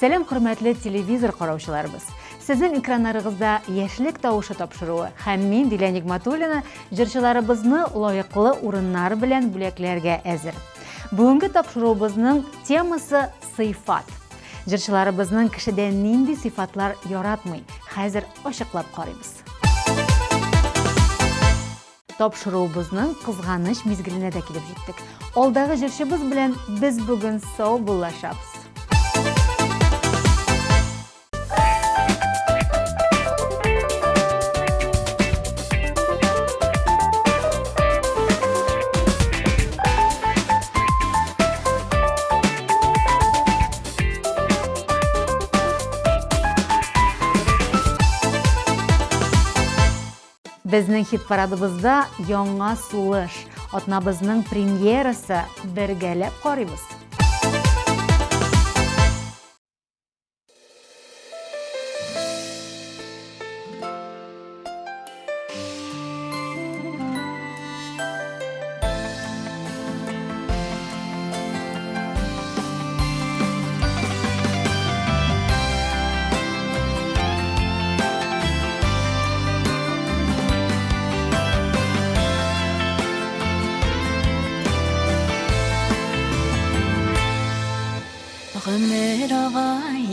Сәлем хөрмәтле телевизор караучыларыбыз. Сезнең экраннарыгызда Яшьлек тавышы тапшыруы һәм мин Динар Бәдретдинова җырчыларыбызны лаеклы урыннар белән бүләкләргә әзер. Бүгенге тапшыруыбызның темасы сыйфат. Җырчыларыбызның кешедән нинди сыйфатлар яратмый, хәзер ачыклап карыйбыз. Тапшыруыбызның кызганыч мизгеленә дә килеп җиттек. Алдагы җырчыбыз белән без бүген сау булашабыз. Безнең хит парадыбызда яңа сулыш, атнабызның премьерасы бергәләп карыйбыз.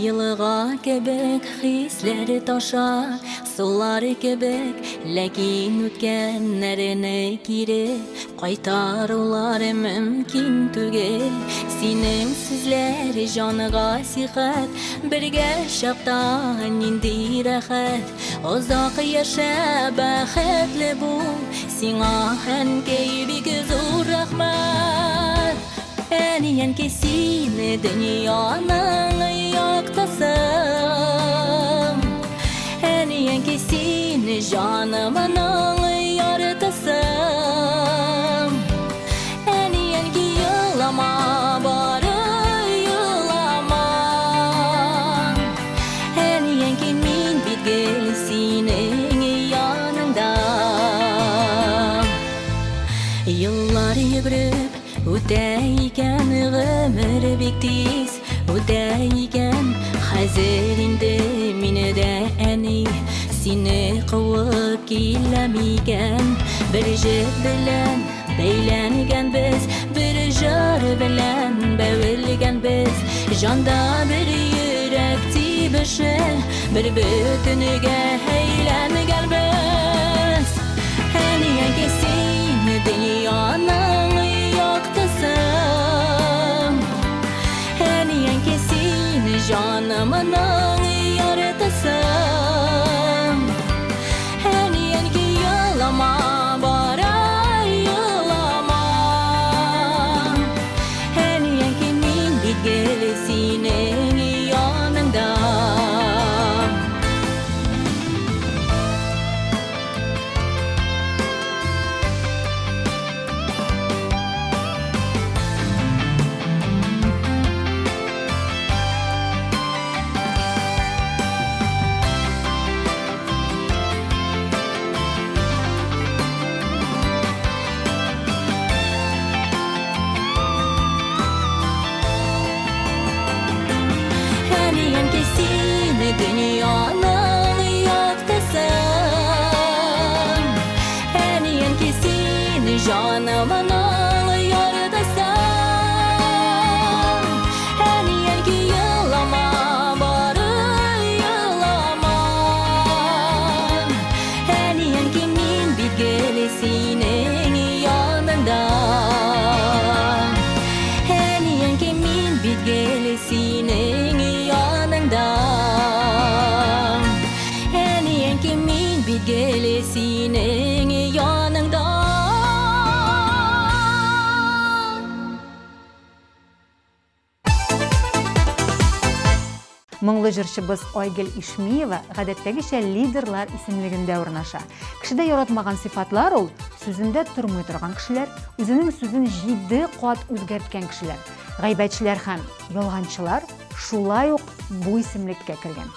Елга кебек хисләре таша, сулары кебек, ләкин үткәннәрне кире кайтарулар мөмкин түгел. Синең сүзләр җанга сихәт, бергә чакта нинди рәхәт. Озак яшә, бәхетле бул, сиңа Әнкәй бик зур рәхмәт. Әнкәй сине дөньяның яктысың, Әнкәй сине җанымның яртысың. Әнкәй елама, бары елама, Әнкәй мин бит гел синең яныңда. Еллар йөгереп үтә икән, гомер бик тиз үтә икән. Хәзер инде мине дә әни сине куып килмәгән. Бер җеп белән бәйләнгән без, бер җыр белән бәвелгән без. Җанда бер йөрәк тибеше, бер бөтенегә әйләнгән без. Әнкәй сине дөньяның яктысың, Әнкәй сине җанымның яртысың. Әнкәй елама, бары елама, Әнкәй мин бит гел синең яныңда. Әнкәй сине дөньяның яктысың, Әнкәй сине җанымның яртысың. Әнкәй елама, бары елама, Әнкәй мин бит гел синең яныңда. Әнкәй мин бит гел синең яныңда. Әнкәй мин бит гел синең яныңда. Моңлы җырчыбыз Айгөл Ишмаева гадәттәгечә лидерлар исемлегендә урнаша. Кешедә яратмаган сыйфатлар ул сүзендә тормый торган кешеләр, үзенең сүзен 7 кат үзгәрткән кешеләр, гайбәтчеләр һәм ялганчылар шулай ук бу исемлеккә кергән.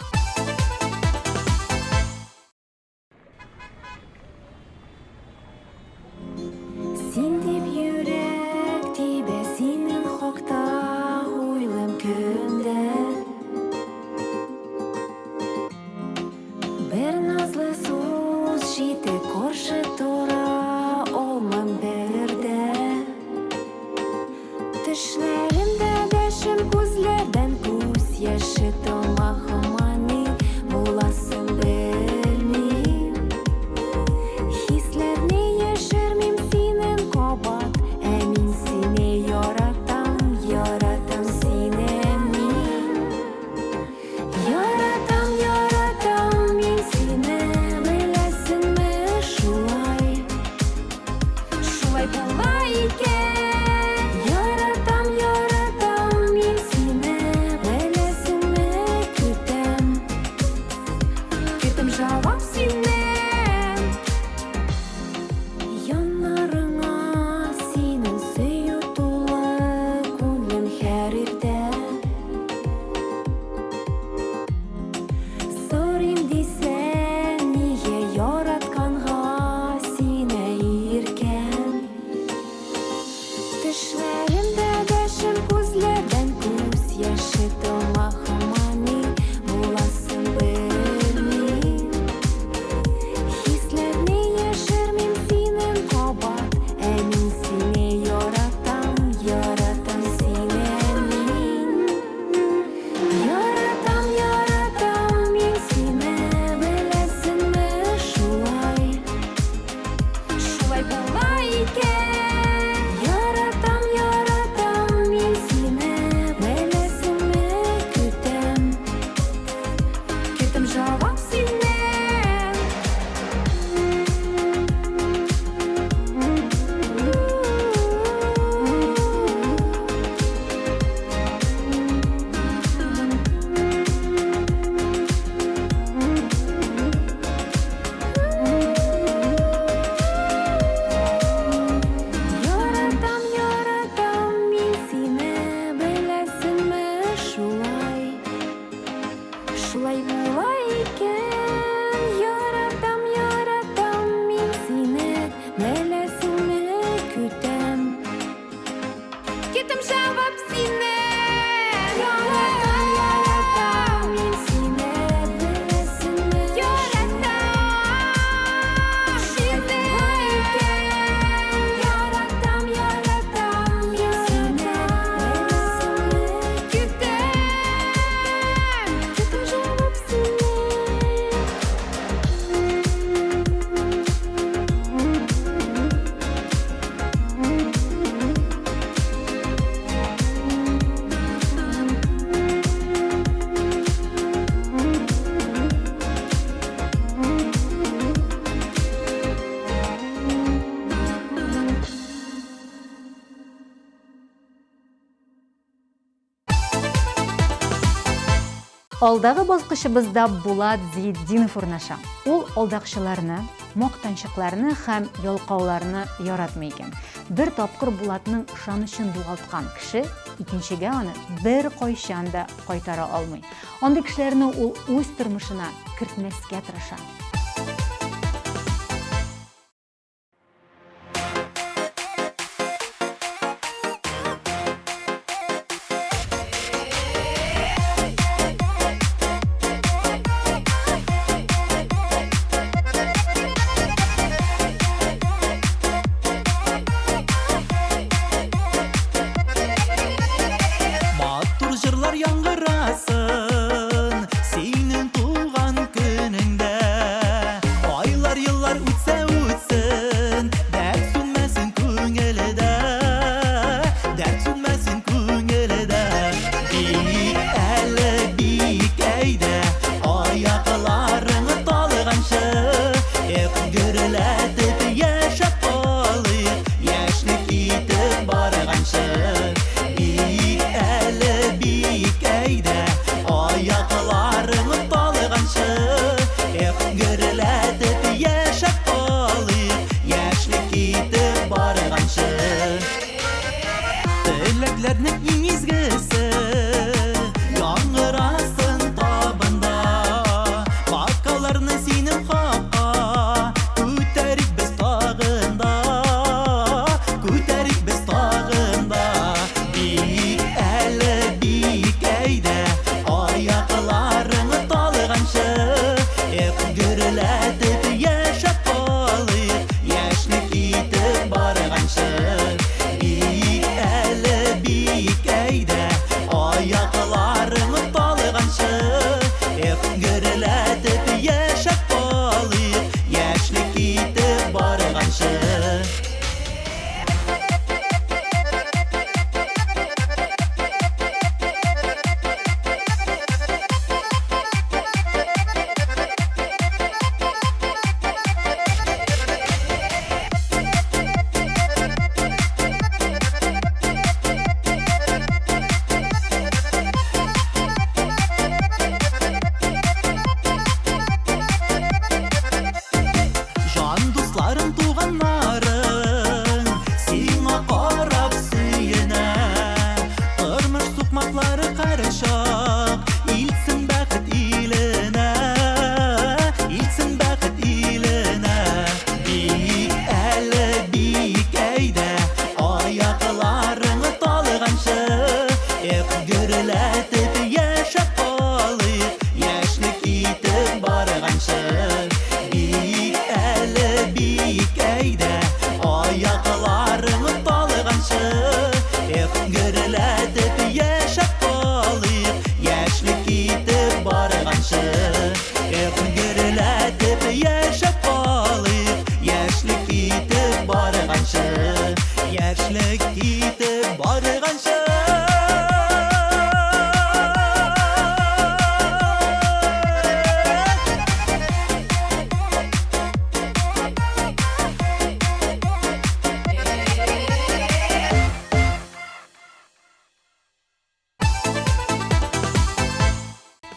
Син дип йөрәк тибә, синең хакта уйлым көндә. Алдагы баскычыбызда Булат Зиатдинов урнаша. Ул алдакчыларны, мактанчыкларны һәм ялкауларны яратмый икән. Бер тапкыр Булатның ышанычын югалткан кеше икенчегә аны бер кайчан да кайтара алмый. Андый кешеләрне ул үз тормышына кертмәскә тырыша.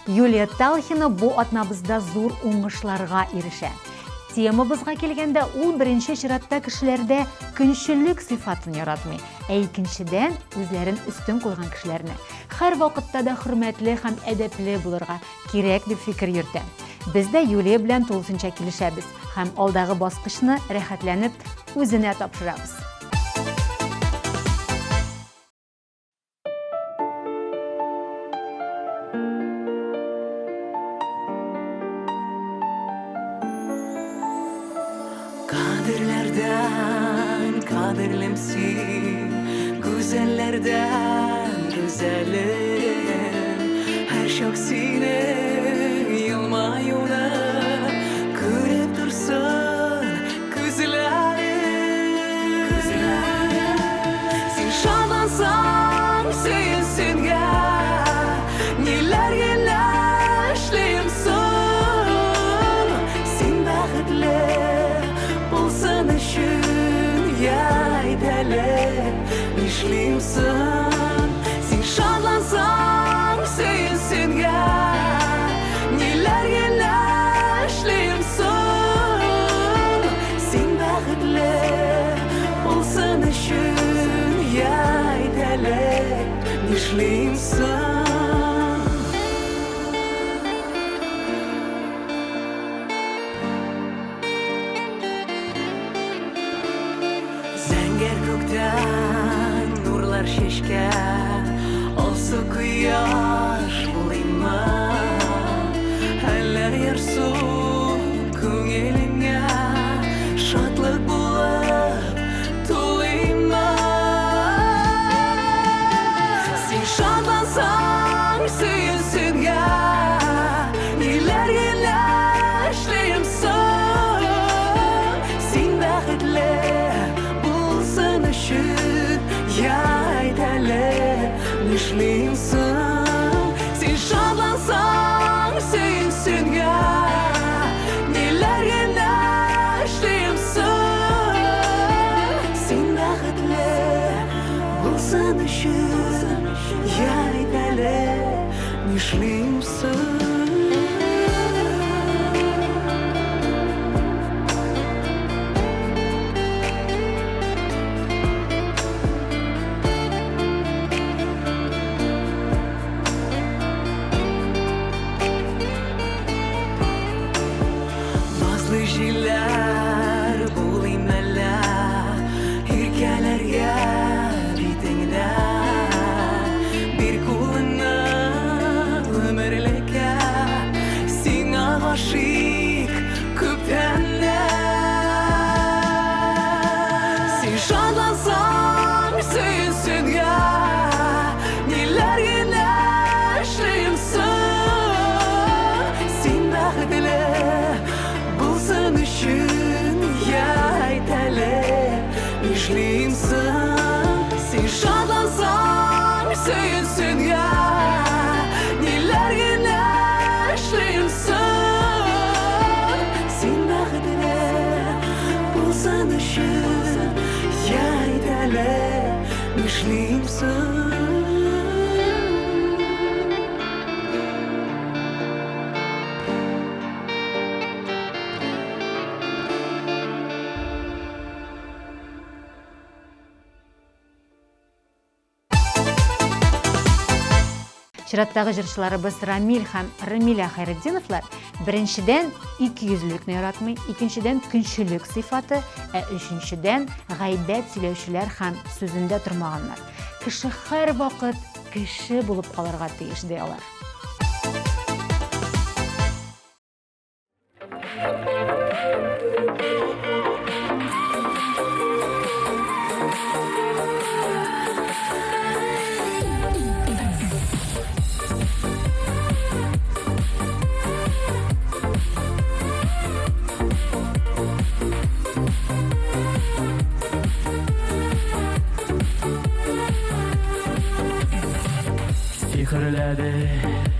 Юлия Талхина бу атнабызда зур уңышларга ирешә. Темабызга килгәндә, ул беренче чиратта кешеләрдә көнчеллек сыйфатын яратмый, ә икенчедән үзләрен үстен куйган кешеләрне һәр вакытта да хөрмәтле һәм әдәпле булырга кирәк дип фикер йөртә. Без дә Юлия белән тулысынча килешәбез һәм алдагы баскычны рәхәтләнеп үзенә тапшырабыз. Kadirlemsin, güzellerden güzelim. Her şaksinin yılmayına görüp dursun gözlerim. Sen şadlansan sevinsin ya, neler yaşlıyımsın. Sen bakıtlı bulsan üçün Нишлим сын, сен шатлансаң, сөйінсін я. Нишлимсың? Зәңгәр күктән нурлар шешкән, алсу кояш булыймы? Әллә ярсу күңелеңә шатлык булып тулыймы? Син шатлансаң сөйсенгә, ниләр генә эшлимсың? Син бәхетле булсын өчен, я әйт әле, нишлимсың? Син шатлансаң сөйсенгә, ниләр генә эшлимсың? Син бәхетле булсын өчен, я әйт әле, нишлимсың? Назлы җилләр булыйм әллә, иркәләргә битеңнән, бир кулыңны өмерлеккә, сиңа гашыйк күптәннән. Син шатлансаң сөйсенгә, ниләр генә эшлимсың? Син бәхетле булсын өчен, я әйт әле, нишлимсың? Син шатлансаң сөйсенгә, ниләр генә эшлимсің? Син бәхетле булсын өчен, я әйт әле, нишлимсың? Чираттагы җырчыларыбыз Рамил һәм Рамилә Хәйретдиновлар беренчедән икейөзлелекне яратмый, икенчедән көнчелек сыйфаты, өченчедән гайбәт сөйләүчеләр һәм сүзендә тормаганнар. Кеше һәр вакыт кеше булып калырга тиеш ди алар.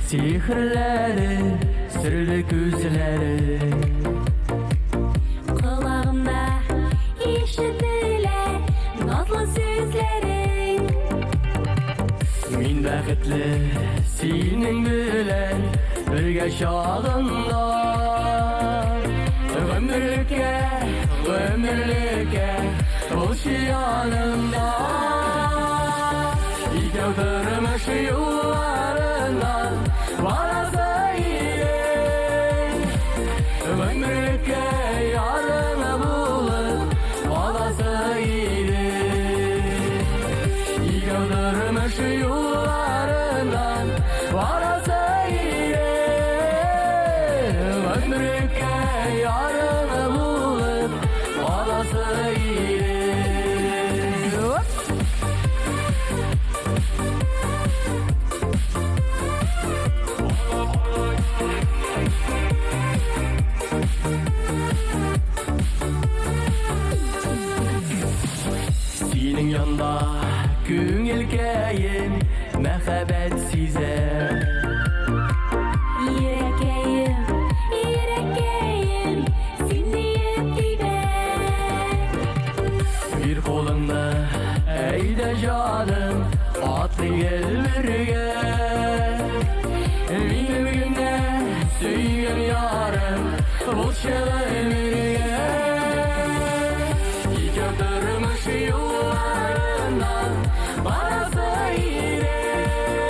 Сихерләдең, серле күзләре, Колагымда ишетелә назлы сүзләрең. Мин бәхетле синең белән бергә чагында, гомерлеккә булшы янымда. Икәү тормыш юлларыннан барасы идең, гомерлеккә ярына булып каласы идең. Икәү тормыш юлларыннан барасы идең, гомерлеккә ярына булып каласы идең. Синең янда күңелкәем мәхәббәт сизәр. Йөрәкәем, сине тибәр. Bir қолыңны әйдә җаным, атлыйгел бергә. Минем генә сөйгән ярым, булшы бергә. Икәү тормыш юлларыннан барасы идең,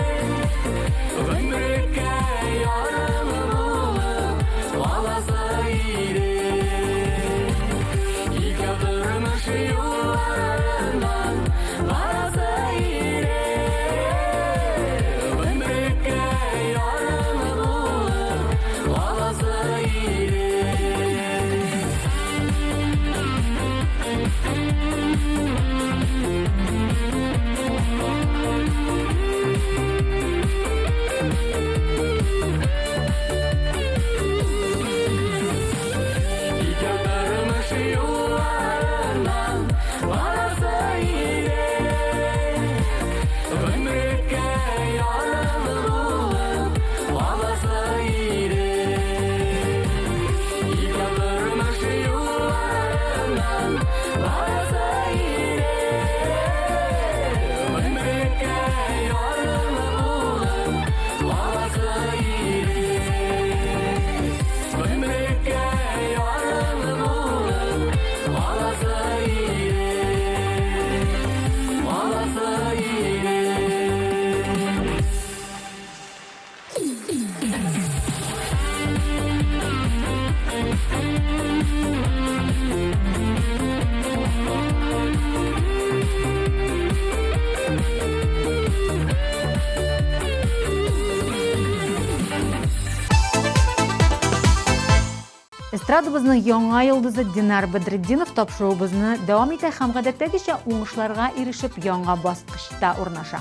Эстрадабызның яңа йолдызы Динар Бәдретдинов тапшыруыбызны дәвам итә һәм гадәттәгечә уңышларга ирешеп яңа баскычта урнаша.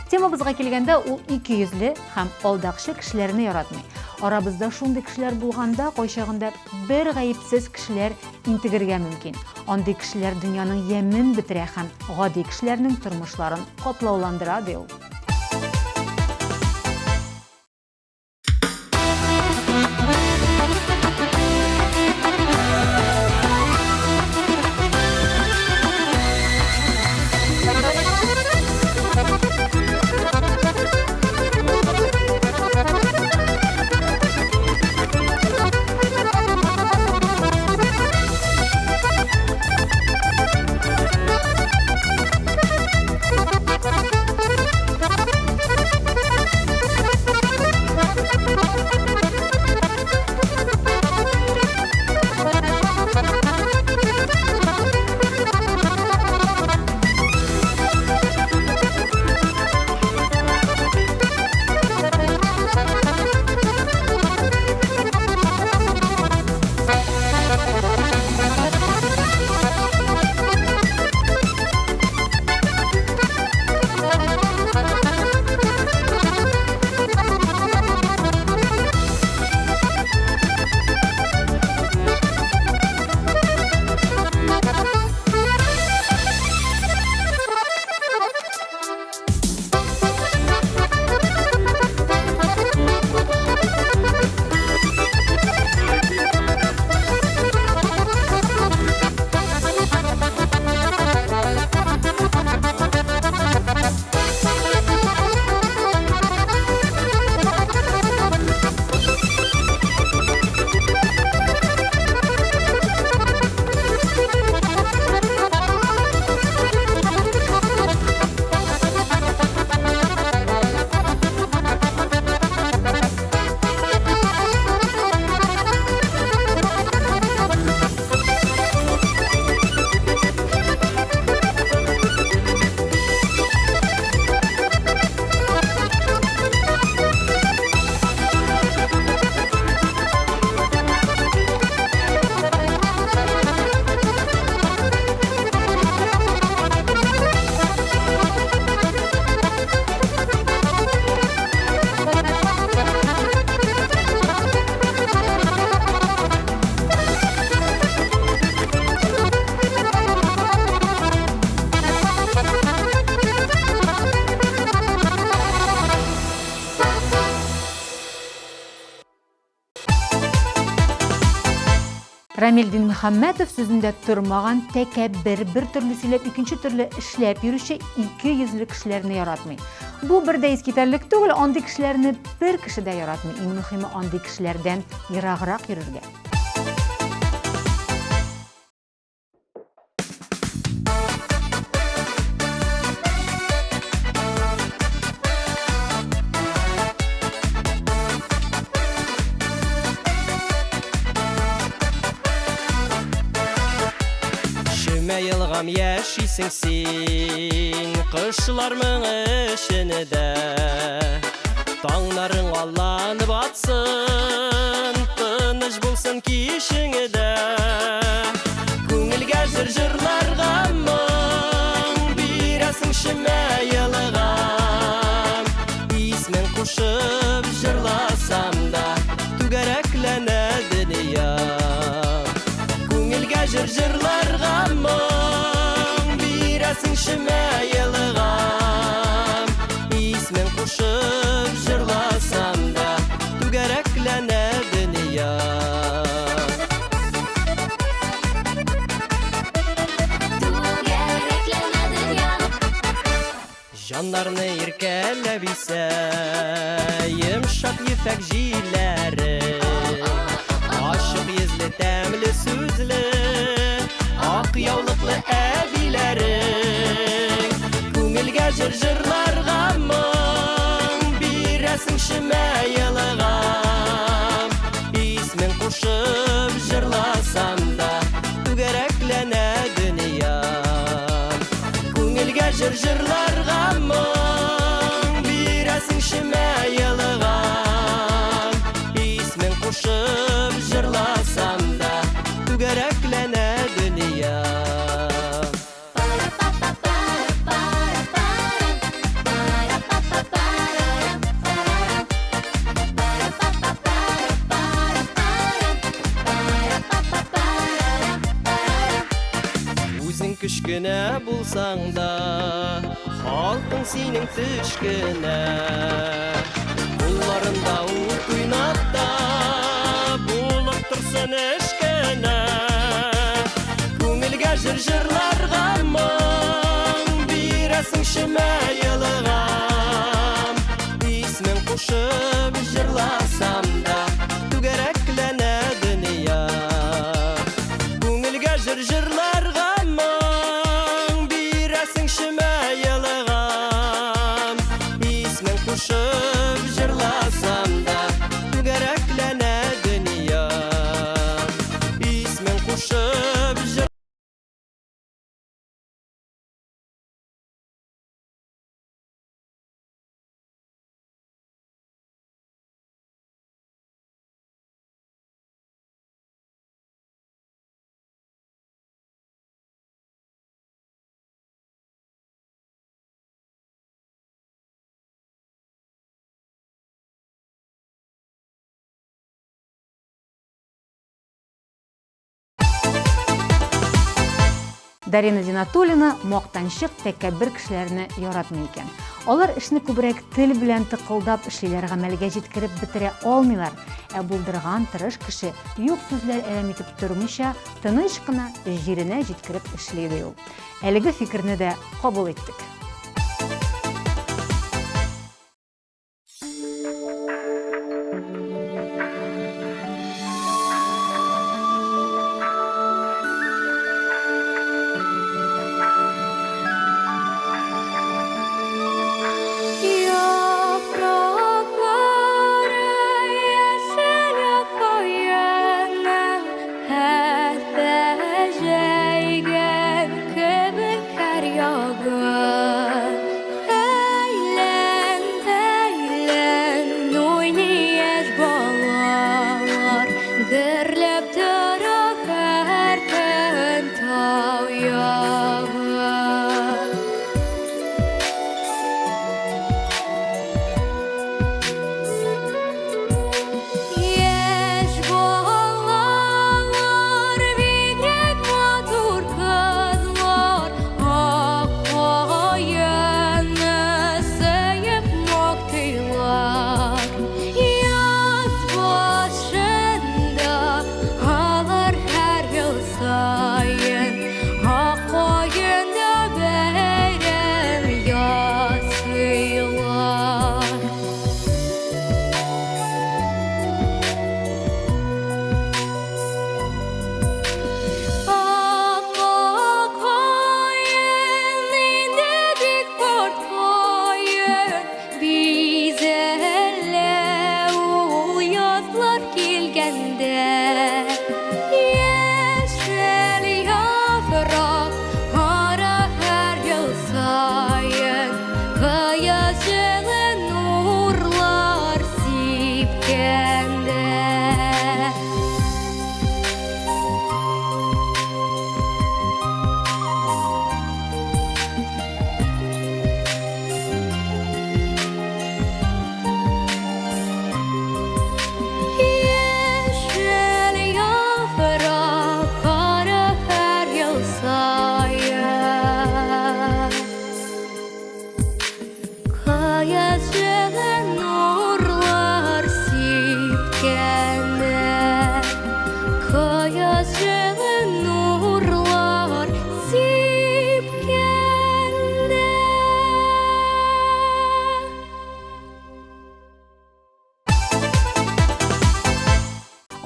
Темабызга килгәндә ул ике йөзле һәм алдакчы кешеләрне яратмый. Арабызда шундый кешеләр булганда, кайчагында бер гаепсез кешеләр интегергә мөмкин. Андый кешеләр дөньяның ямен бетерә һәм гади кешеләрнең тормышларын катлауландыра ди ул. Рамил Динмөхәмәтов сүзендә тормаган тәкәббер, бер төрле сөйләп, икенче төрле эшләп йөрүче ике йөзле кешеләрне яратмый. Бу бер дә искитәрлек түгел, андый кешеләрне бер кеше дә яратмый. Иң мөһиме андый кешеләрдән ераграк йөрергә. Елгам яшисең син, кышлар мыңы эшенедә. Таңнарың алланып атсын, тыныч булсын кишеңедә. Күңелгә җырларга моң бирәсең Чөмә Елгам. Исмен кушып җырласам да, түгәрәкләнә дөнья. Күңелгә җырларга моң бирәсең Чөмә Елгам. Исмен кушып җырласам да, түгәрәкләнә дөнья. Түгәрәкләнә дөнья. Җаннарны иркәләп исә, йомшак ефәк җилләре. Ашык йөзле, тәмле сүзле, ак яулыклы әбиләрең. Күңелгә җырларга моң бирәсең Чөмә Елгам. Исмен кушып җырласам да, түгәрәкләнә дөнья. Күңелгә җырларга моң бирәсең Чөмә Елгам. Исмен кушып җырласам да, кечкенә булсаң да, халкың синең төшкенә. Кулларында ут уйнап та, булып торсын эшкенә. Күңелгә җыр-җырларга моң бирәсең шөмә елгам. Исмен кушып җырласам да, түгәрәкләнә дөнья. Күңелгә җыр-җырларга моң бирәсең шөмә елгам. Исмен кушып җырласам да, түгәрәкләнә дөнья. Исмен кушып җыр Дарина Зиннатуллина мактанчык тәкәббер кешеләрне яратмый икән. Алар эшне күбрәк тел белән тыкылдап эшлиләр, гамәлгә җиткереп бетерә алмыйлар. Ә булдырган тырыш кеше юк сүзләр әрәм итеп тормыйча, тыныч кына җиренә җиткереп эшли ди ул. Әлеге фикерне дә кабул иттек.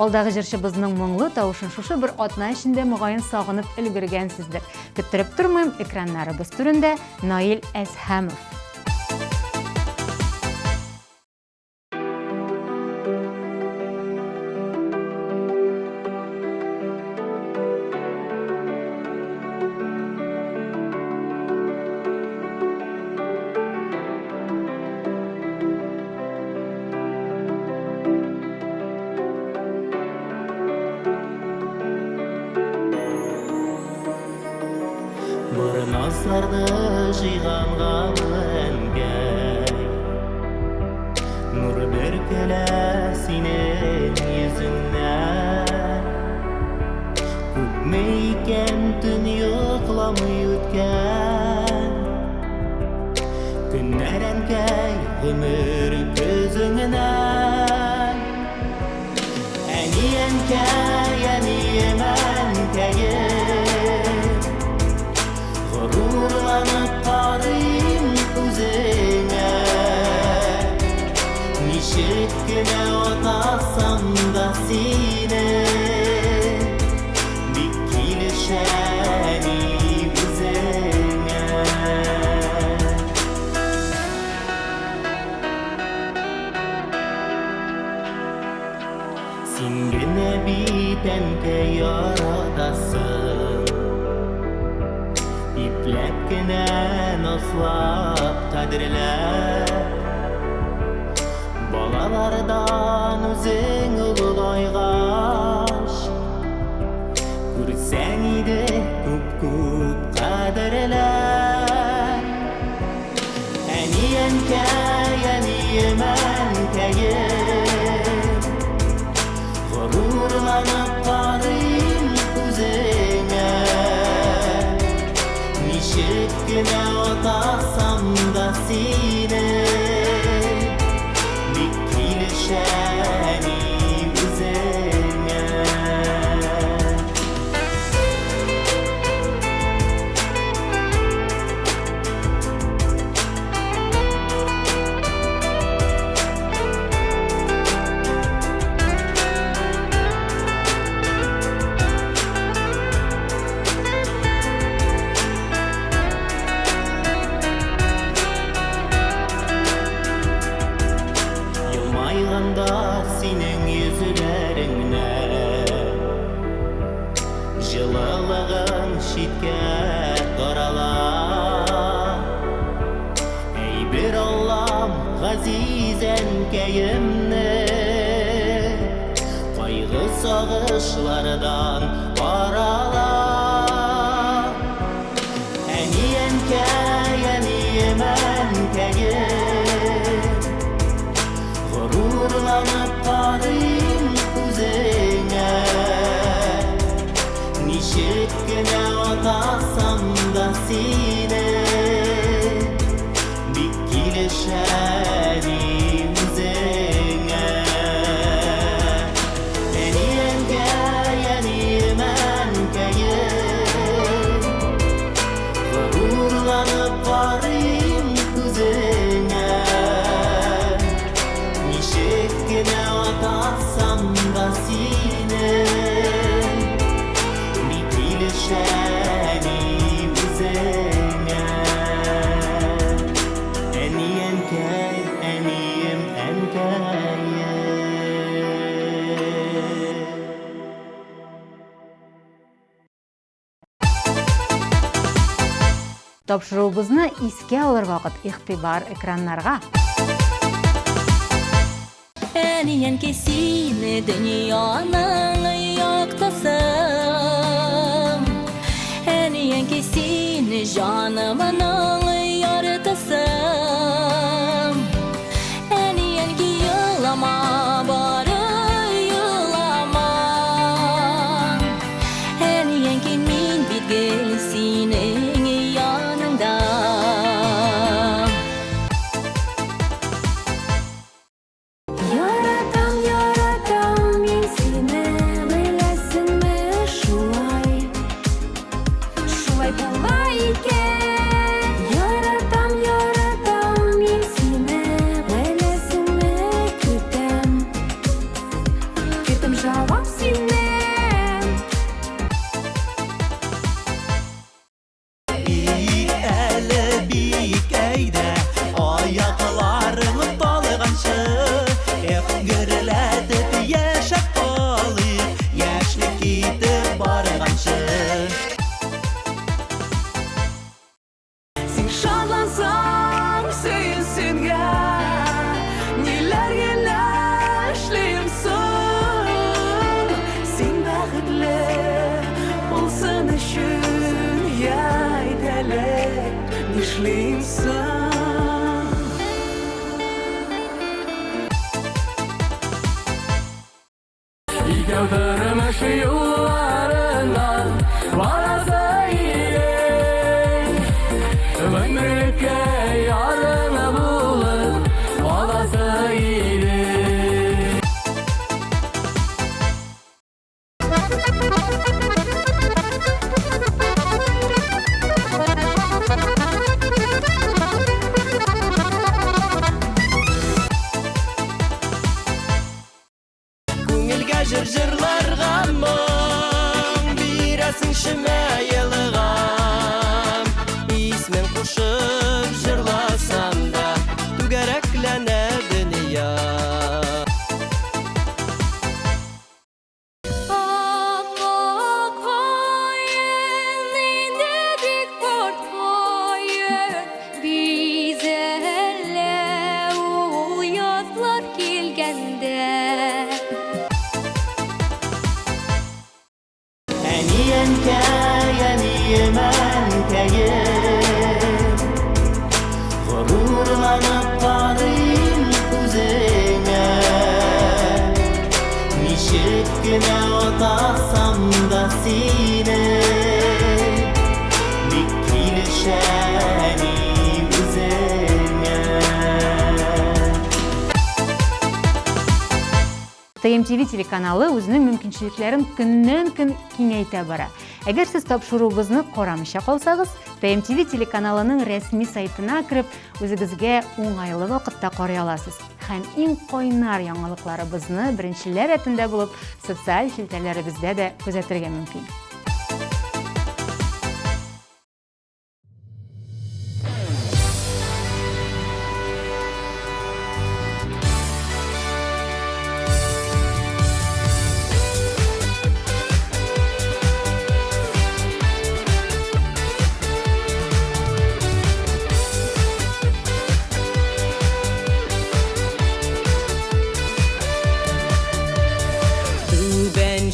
Алдагы җырчыбызның моңлы тавышын шушы бер атна эчендә мөгаен сагынып өлгергәнсездер. Көттереп тормыйм, экраннарыбыз түрендә Наил Әзһәмов. Назларды жиғанға Әнкәй, нұр бөркелә синең йөзеңнән. Күпме икән төн йоқлар ойламый үткән Күннәр әнкәй гомер көзеңнән Әни әнкәй, әнием әнкәем Ғорурланып қарыйм күзеңә Ничек кенә атасам да сине Бик килешәни үзеңә Син генә бит әнкәй яратасың Ипләп кенә наслап кадерләп Балалардан үзең олылайгаш Күрсәң иде күп кадерләп Әни әнкәй, әнием әнкәем Ғорурланып қарыйм күзеңә Ничек кенә атасам да сине Бик килешәни үзеңә Йылмайганда синең йөзләреңнән Җылылыгың читкә тарала Әй бер Аллам газиз әнкәемне Кайгы сагышлардан арала Әни әнкәй, әнием әнкәем Ғорурланып қарыйм күзеңә Ничек кенә атасам да сине Бик килешәни үзеңә Әни әнкәй, әнием әнкәем Ғорурланып қарыйм күзеңә Ничек кенә атасам да сине Бик килешәни үзеңә Әни әнкәй, әнием әнкәем Тапшыруыбызны искә алыр вакыт игътибар экраннарга. Әни әнкәй сине дөньяның яктысың Әни әнкәй сине җанымның яртысың Әни әнкәй елама бары елама Әни әнкәй мин бит гел синең яныңда Яратам, яратам мин сине беләсеңме шулай Шулай була икән Яратам, яратам мин сине беләсеңме көтәм Көтәм җавап синнән Биик әле биик әйдә Аякларың талганчы Эх, гөрләтеп яшәп калыйк Яшьлек китеп барганчы Син шатлансаң, сөйенсенгә Ниләргә эшлим соң Син бәхетле булсын өчен Я әйт әле, нишлим соң Икәү тормыш юлларыннан Барасы иде бергә җырларга моң бирәсең шөмә елга исмен кушып җырласам да түгәрәкләнә дөнья Әнкәй, әнием Әнкәем, горурланып карыйм күзеңә. Ничек кенә атасам да сине, бик килешә әни үзеңә. ТМТV телеканалы үзенең мөмкинчелекләрен көннән-көн киңәйтә бара. Әгәр сез тапшыруыбызны карамыйча калсагыз, ТМТV телеканалының рәсми сайтына кирип, үзегезгә уңайлы вакытта карый аласыз. Һәм иң кайнар яңалыкларыбызны беренчеләр рәтендә булып, социаль шелтәләребездә дә күзәтергә мөмкин.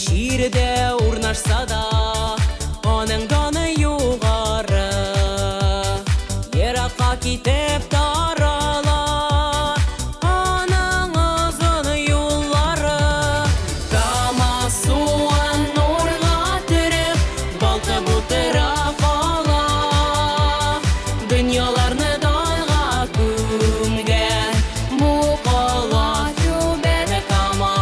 Şiirde urnaşsa da onun kanı yukarı Yerakka kitep daralar onun uzun yolları Kama suan nurga türüp balkı butıra kala Dünyalarını dayga kümgen bu kala tübeni kama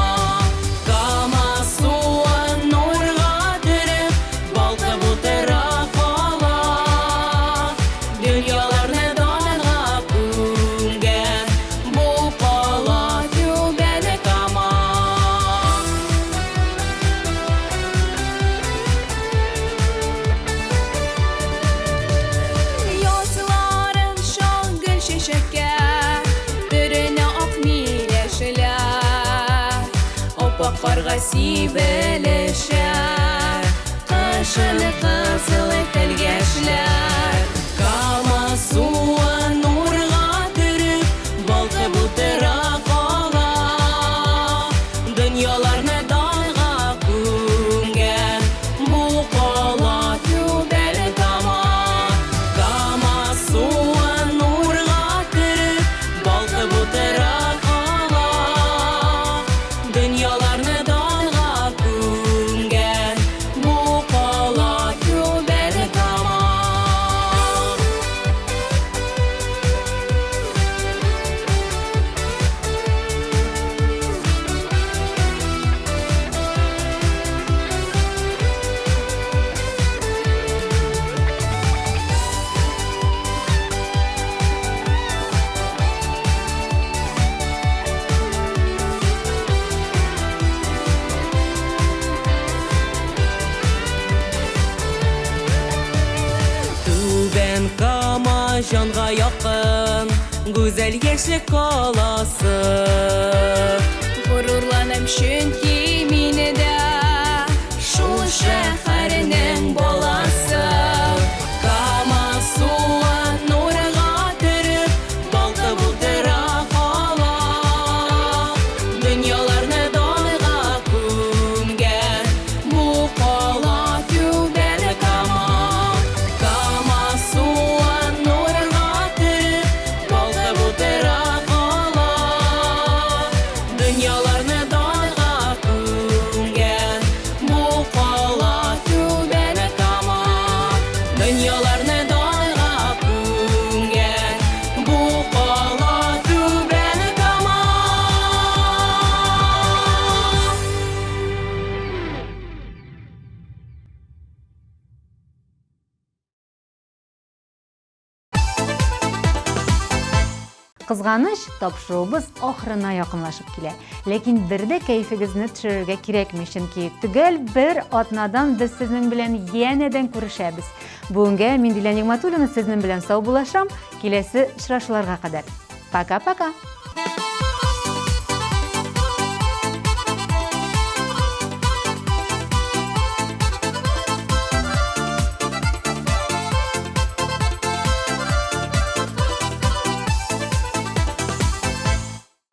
Qarga sibelişər Qışılı qızılı telgəşlər Kama suan nurga türüp Balqı butıra qala Dünyalarını dayga küngen Bu qala tübəli kama Kama suan nurga türüp Balqı butıra qala Dünyalarını Жанға яқын Гүзәл Яшьлек қаласы Ғурурланам чөнки мине дә Шул шәһәрнең баласы Кама суан нурга төреп Балкы булдыра кала Дөньяларны дайга күмгән Бу кала түбәле кама Кама суан Dünyalarını dayga Кызганыч, тапшыруыбыз ахырына якынлашып килә. Ләкин бердә кәефегезне төшерергә кирәкми, чөнки төгәл бер атнадан без сезнең белән янәдән күрешәбез. Бүгенгә мин Динар Нигъмәтуллина сезнең белән сау булашам. Киләсе очрашуларга кадәр. Пока-пока.